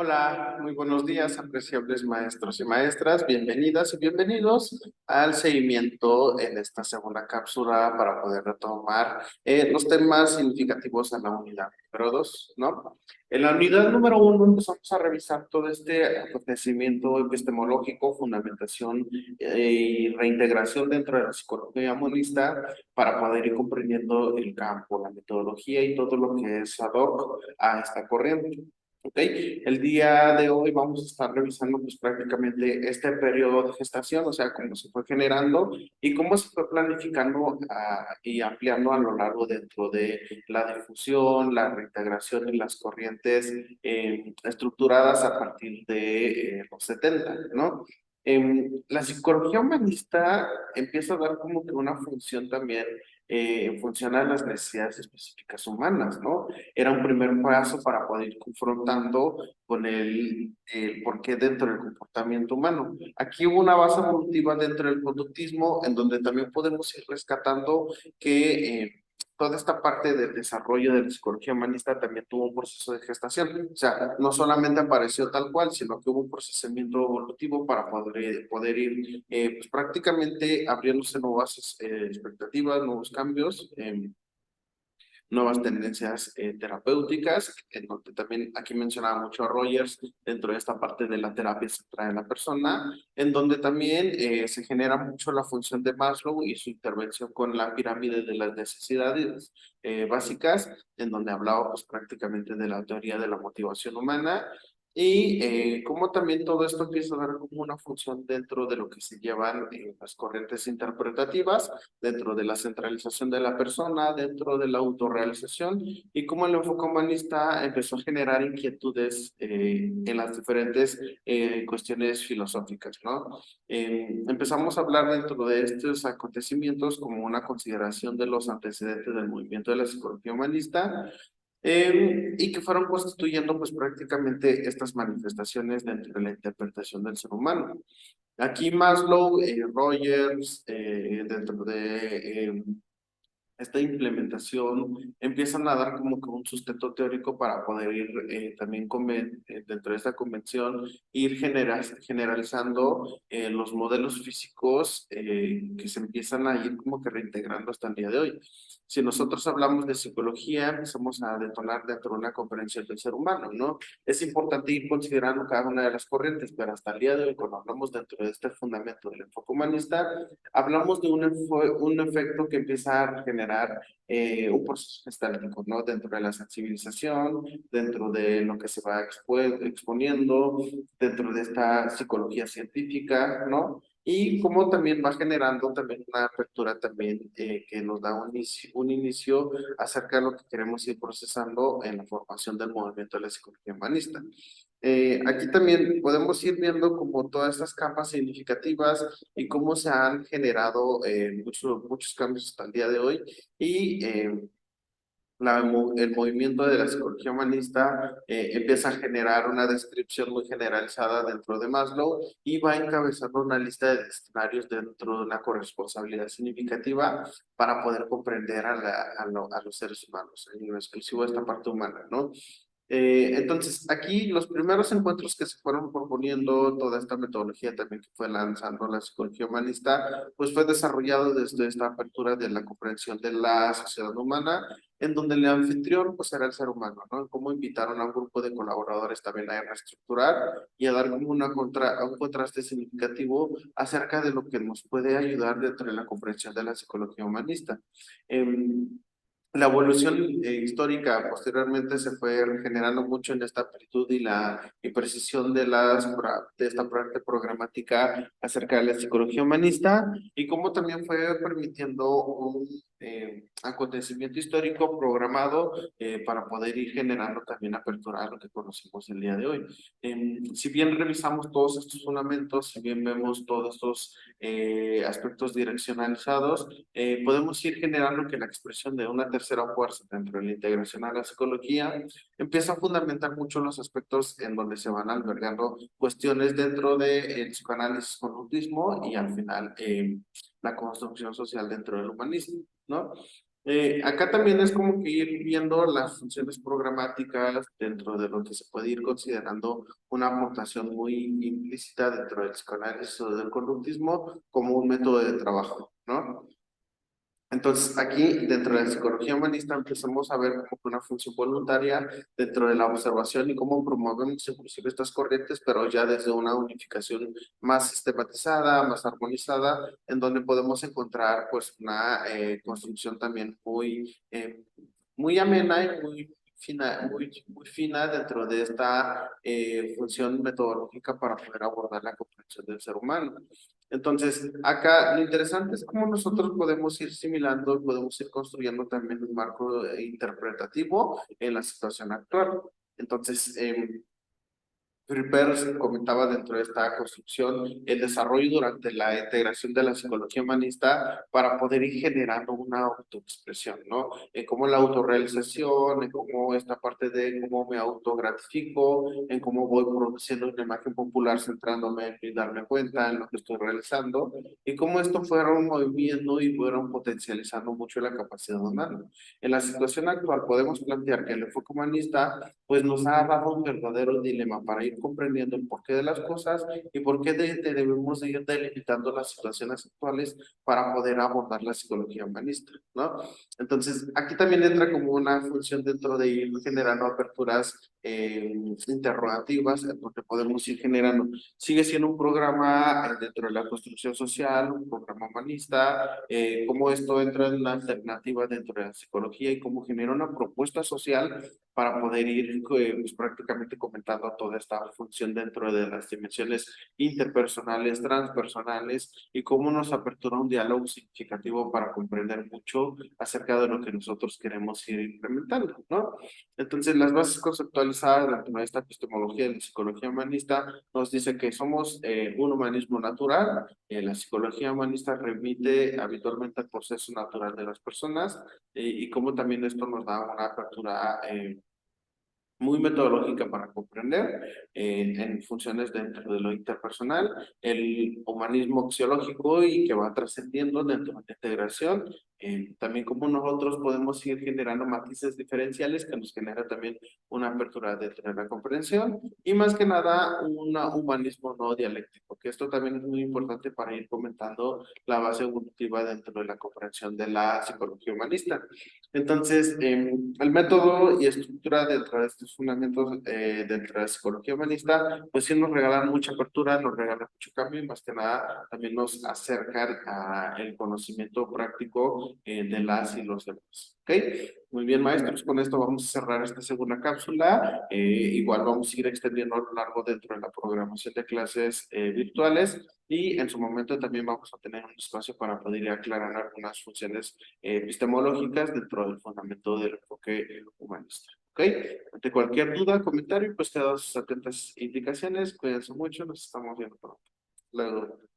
Hola, muy buenos días, apreciables maestros y maestras. Bienvenidas y bienvenidos al seguimiento en esta segunda cápsula para poder retomar los temas significativos en la unidad número 2, ¿no? En la unidad número 1 empezamos a revisar todo este acontecimiento epistemológico, fundamentación y reintegración dentro de la psicología monista para poder ir comprendiendo el campo, la metodología y todo lo que es ad hoc a esta corriente. Ok, el día de hoy vamos a estar revisando pues prácticamente este periodo de gestación, o sea, cómo se fue generando y cómo se fue planificando y ampliando a lo largo dentro de la difusión, la reintegración y las corrientes estructuradas a partir de los 70, ¿no? La psicología humanista empieza a dar como que una función también en función a las necesidades específicas humanas, ¿no? Era un primer paso para poder ir confrontando con el por qué dentro del comportamiento humano. Aquí hubo una base evolutiva dentro del conductismo, en donde también podemos ir rescatando que toda esta parte del desarrollo de la psicología humanista también tuvo un proceso de gestación. O sea, no solamente apareció tal cual, sino que hubo un procesamiento evolutivo para poder ir pues prácticamente abriéndose nuevas expectativas, nuevos cambios. Nuevas tendencias terapéuticas, en donde también aquí mencionaba mucho a Rogers dentro de esta parte de la terapia centrada en la persona, en donde también se genera mucho la función de Maslow y su intervención con la pirámide de las necesidades básicas, en donde hablaba pues prácticamente de la teoría de la motivación humana y cómo también todo esto empieza a dar como una función dentro de lo que se llevan las corrientes interpretativas, dentro de la centralización de la persona, dentro de la autorrealización y cómo el enfoque humanista empezó a generar inquietudes en las diferentes cuestiones filosóficas, ¿no? Empezamos a hablar dentro de estos acontecimientos como una consideración de los antecedentes del movimiento de la psicología humanista y que fueron constituyendo pues prácticamente estas manifestaciones dentro de la interpretación del ser humano. Aquí Maslow, Rogers, dentro de esta implementación empiezan a dar como que un sustento teórico para poder ir también dentro de esta convención, ir generalizando los modelos físicos que se empiezan a ir como que reintegrando hasta el día de hoy. Si nosotros hablamos de psicología, empezamos a detonar dentro de una comprensión del ser humano, ¿no? Es importante ir considerando cada una de las corrientes, pero hasta el día de hoy, cuando hablamos dentro de este fundamento del enfoque humanista, hablamos de un efecto que empieza a generar un proceso gestáltico, ¿no? Dentro de la sensibilización, dentro de lo que se va exponiendo, dentro de esta psicología científica, ¿no? Y cómo también va generando también una apertura también que nos da un inicio acerca de lo que queremos ir procesando en la formación del movimiento de la psicología humanista. Aquí también podemos ir viendo como todas estas capas significativas y cómo se han generado muchos cambios hasta el día de hoy y el movimiento de la psicología humanista empieza a generar una descripción muy generalizada dentro de Maslow y va encabezando una lista de escenarios dentro de una corresponsabilidad significativa para poder comprender a los seres humanos, en lo exclusivo de esta parte humana, ¿no? Entonces, aquí los primeros encuentros que se fueron proponiendo, toda esta metodología también que fue lanzando la psicología humanista, pues fue desarrollado desde esta apertura de la comprensión de la sociedad humana, en donde el anfitrión pues era el ser humano, ¿no? Cómo invitaron a un grupo de colaboradores también a reestructurar y a dar como un contraste significativo acerca de lo que nos puede ayudar dentro de la comprensión de la psicología humanista. Em, la evolución histórica posteriormente se fue generando mucho en esta amplitud y la imprecisión de esta parte programática acerca de la psicología humanista y cómo también fue permitiendo un acontecimiento histórico programado para poder ir generando también apertura a lo que conocemos el día de hoy. Si bien revisamos todos estos fundamentos, si bien vemos todos estos aspectos direccionalizados, podemos ir generando que la expresión de una tercera fuerza dentro de la integración a la psicología empieza a fundamentar mucho los aspectos en donde se van albergando cuestiones dentro del psicoanálisis conductismo y al final la construcción social dentro del humanismo, ¿no? Acá también es como que ir viendo las funciones programáticas dentro de lo que se puede ir considerando una aportación muy implícita dentro del psicoanálisis o del conductismo como un método de trabajo, ¿no? Entonces, aquí dentro de la psicología humanista empezamos a ver como que una función voluntaria dentro de la observación y cómo promovemos inclusive estas corrientes, pero ya desde una unificación más sistematizada, más armonizada, en donde podemos encontrar pues una construcción también muy amena y muy fina, muy fina dentro de esta función metodológica para poder abordar la comprensión del ser humano. Entonces, acá lo interesante es cómo nosotros podemos ir similando y podemos ir construyendo también un marco interpretativo en la situación actual. Entonces, Ripper comentaba dentro de esta construcción el desarrollo durante la integración de la psicología humanista para poder ir generando una autoexpresión, ¿no? En cómo la autorrealización, en cómo esta parte de cómo me autogratifico, en cómo voy produciendo una imagen popular centrándome en mí, darme cuenta en lo que estoy realizando y cómo esto fueron moviendo y fueron potencializando mucho la capacidad humana. En la situación actual podemos plantear que el enfoque humanista pues nos ha dado un verdadero dilema para ir comprendiendo el porqué de las cosas y por qué debemos de ir delimitando las situaciones actuales para poder abordar la psicología humanista, ¿no? Entonces, aquí también entra como una función dentro de ir generando aperturas interrogativas, en donde podemos ir generando, sigue siendo un programa dentro de la construcción social, un programa humanista, cómo esto entra en la alternativa dentro de la psicología y cómo genera una propuesta social para poder ir pues, prácticamente comentando toda esta función dentro de las dimensiones interpersonales, transpersonales y cómo nos apertura un diálogo significativo para comprender mucho acerca de lo que nosotros queremos ir implementando, ¿no? Entonces, las bases conceptualizadas dentro de esta epistemología de la psicología humanista nos dice que somos un humanismo natural. La psicología humanista remite habitualmente al proceso natural de las personas y cómo también esto nos da una apertura muy metodológica para comprender en funciones dentro de lo interpersonal, el humanismo axiológico y que va trascendiendo dentro de la integración, también como nosotros podemos ir generando matices diferenciales que nos genera también una apertura dentro de la comprensión y más que nada un humanismo no dialéctico, que esto también es muy importante para ir comentando la base evolutiva dentro de la comprensión de la psicología humanista. Entonces, el método y estructura dentro de estos fundamentos dentro de la psicología humanista, pues sí nos regalan mucha apertura, nos regalan mucho cambio y más que nada también nos acercan al conocimiento práctico de las y los demás. ¿Ok? Muy bien, maestros, con esto vamos a cerrar esta segunda cápsula. Igual vamos a ir extendiendo a lo largo dentro de la programación de clases virtuales y en su momento también vamos a tener un espacio para poder ir aclarando algunas funciones epistemológicas dentro del fundamento del enfoque humanista. ¿Ok? Ante cualquier duda, comentario, pues quedaos atentas indicaciones. Cuídense mucho, nos estamos viendo pronto. Luego.